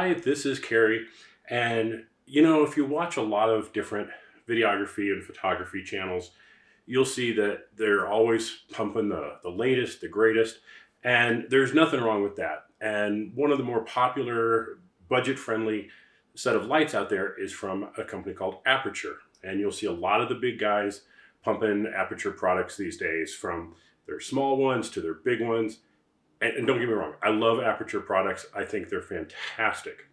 Hi, this is Carrie. And if you watch a lot of different videography and photography channels, you'll see that they're always pumping the latest, the greatest, and there's nothing wrong with that. And one of the more popular, budget-friendly set of lights out there is from a company called Aputure. And you'll see a lot of the big guys pumping Aputure products these days, from their small ones to their big ones. And don't get me wrong, I love Aputure products. I think they're fantastic.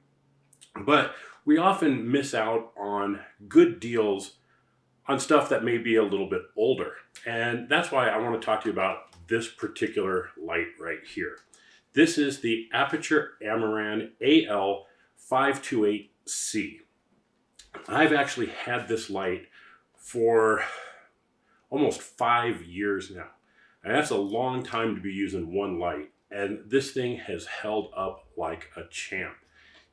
But we often miss out on good deals on stuff that may be a little bit older. And that's why I want to talk to you about this particular light right here. This is the Aputure Amaran AL-528C. I've actually had this light for almost 5 years now. And that's a long time to be using one light. And this thing has held up like a champ.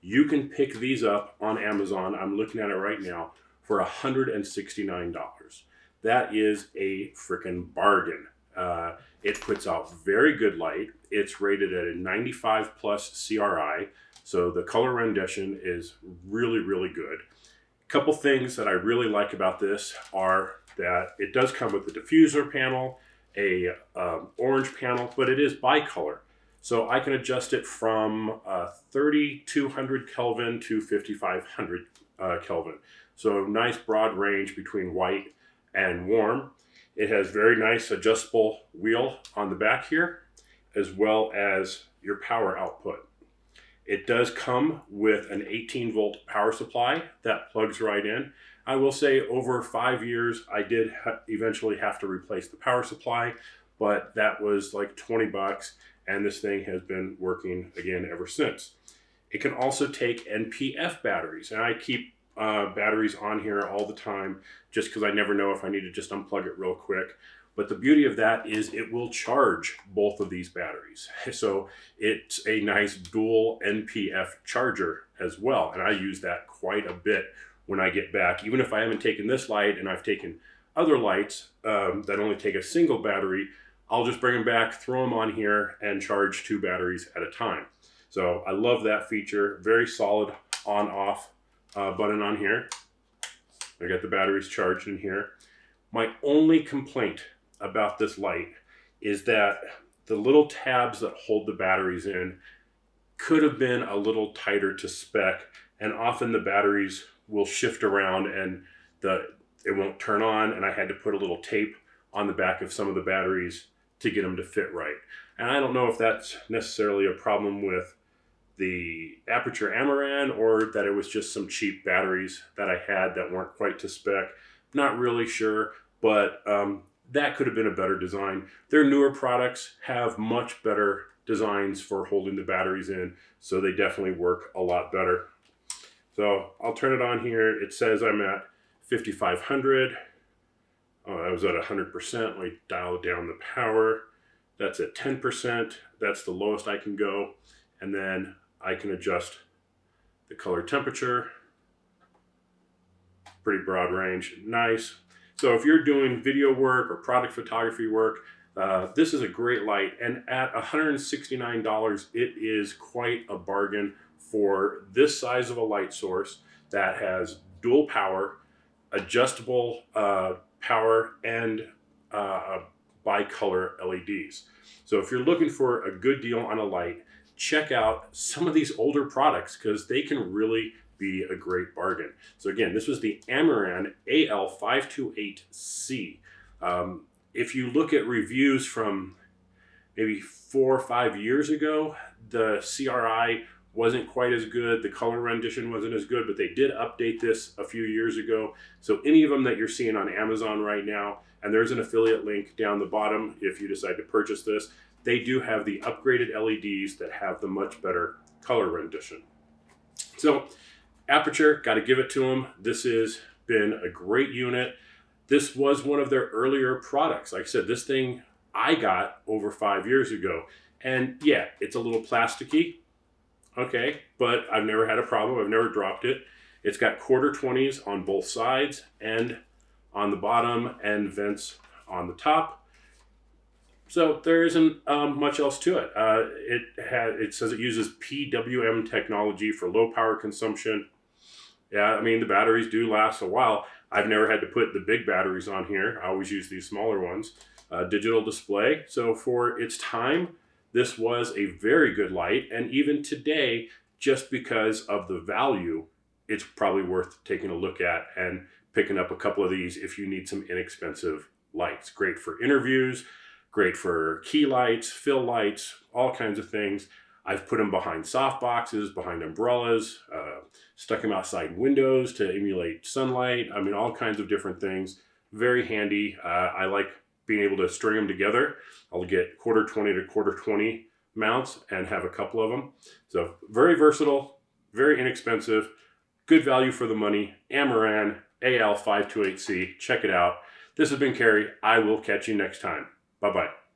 You can pick these up on Amazon. I'm looking at it right now for $169. That is a freaking bargain. It puts out very good light. It's rated at a 95 plus CRI. So the color rendition is really, really good. A couple things that I really like about this are that it does come with a diffuser panel, a orange panel, but it is bicolor. So I can adjust it from 3200 Kelvin to 5500 Kelvin. So nice broad range between white and warm. It has very nice adjustable wheel on the back here, as well as your power output. It does come with an 18 volt power supply that plugs right in. I will say over 5 years, I did eventually have to replace the power supply, but that was like 20 bucks. And this thing has been working again ever since. It can also take NPF batteries, and I keep batteries on here all the time just because I never know if I need to just unplug it real quick. But the beauty of that is it will charge both of these batteries. So it's a nice dual NPF charger as well, and I use that quite a bit when I get back. Even if I haven't taken this light and I've taken other lights that only take a single battery, I'll just bring them back, throw them on here, and charge 2 batteries at a time. So I love that feature. Very solid on-off button on here. I got the batteries charged in here. My only complaint about this light is that the little tabs that hold the batteries in could have been a little tighter to spec, and often the batteries will shift around and it won't turn on, and I had to put a little tape on the back of some of the batteries to get them to fit right. And I don't know if that's necessarily a problem with the Aputure Amaran or that it was just some cheap batteries that I had that weren't quite to spec. Not really sure, but that could have been a better design. Their newer products have much better designs for holding the batteries in, so they definitely work a lot better. So I'll turn it on here. It says I'm at 5500. Oh, I was at 100%. Let me dial down the power. That's at 10%. That's the lowest I can go. And then I can adjust the color temperature. Pretty broad range. Nice. So if you're doing video work or product photography work, this is a great light. And at $169, it is quite a bargain for this size of a light source that has dual power, adjustable power, and bicolor LEDs. So if you're looking for a good deal on a light, check out some of these older products because they can really be a great bargain. So again, this was the Amaran AL-528C. If you look at reviews from maybe 4 or 5 years ago, the CRI wasn't quite as good. The color rendition wasn't as good, but they did update this a few years ago. So any of them that you're seeing on Amazon right now, and there's an affiliate link down the bottom if you decide to purchase this, they do have the upgraded LEDs that have the much better color rendition. So Aputure, got to give it to them. This has been a great unit. This was one of their earlier products. Like I said, this thing I got over 5 years ago. And yeah, it's a little plasticky. Okay, but I've never had a problem. I've never dropped it. It's got quarter 20s on both sides and on the bottom, and vents on the top. So there isn't much else to it. It says it uses PWM technology for low power consumption. Yeah, I mean the batteries do last a while. I've never had to put the big batteries on here. I always use these smaller ones. Digital display. So for its time, this was a very good light. And even today, just because of the value, it's probably worth taking a look at and picking up a couple of these if you need some inexpensive lights. Great for interviews, great for key lights, fill lights, all kinds of things. I've put them behind soft boxes, behind umbrellas, stuck them outside windows to emulate sunlight. I mean, all kinds of different things. Very handy. I like being able to string them together. I'll get quarter 20 to quarter 20 mounts and have a couple of them. So very versatile, very inexpensive, good value for the money. Amaran AL-528C. Check it out. This has been Kerry. I will catch you next time. Bye-bye.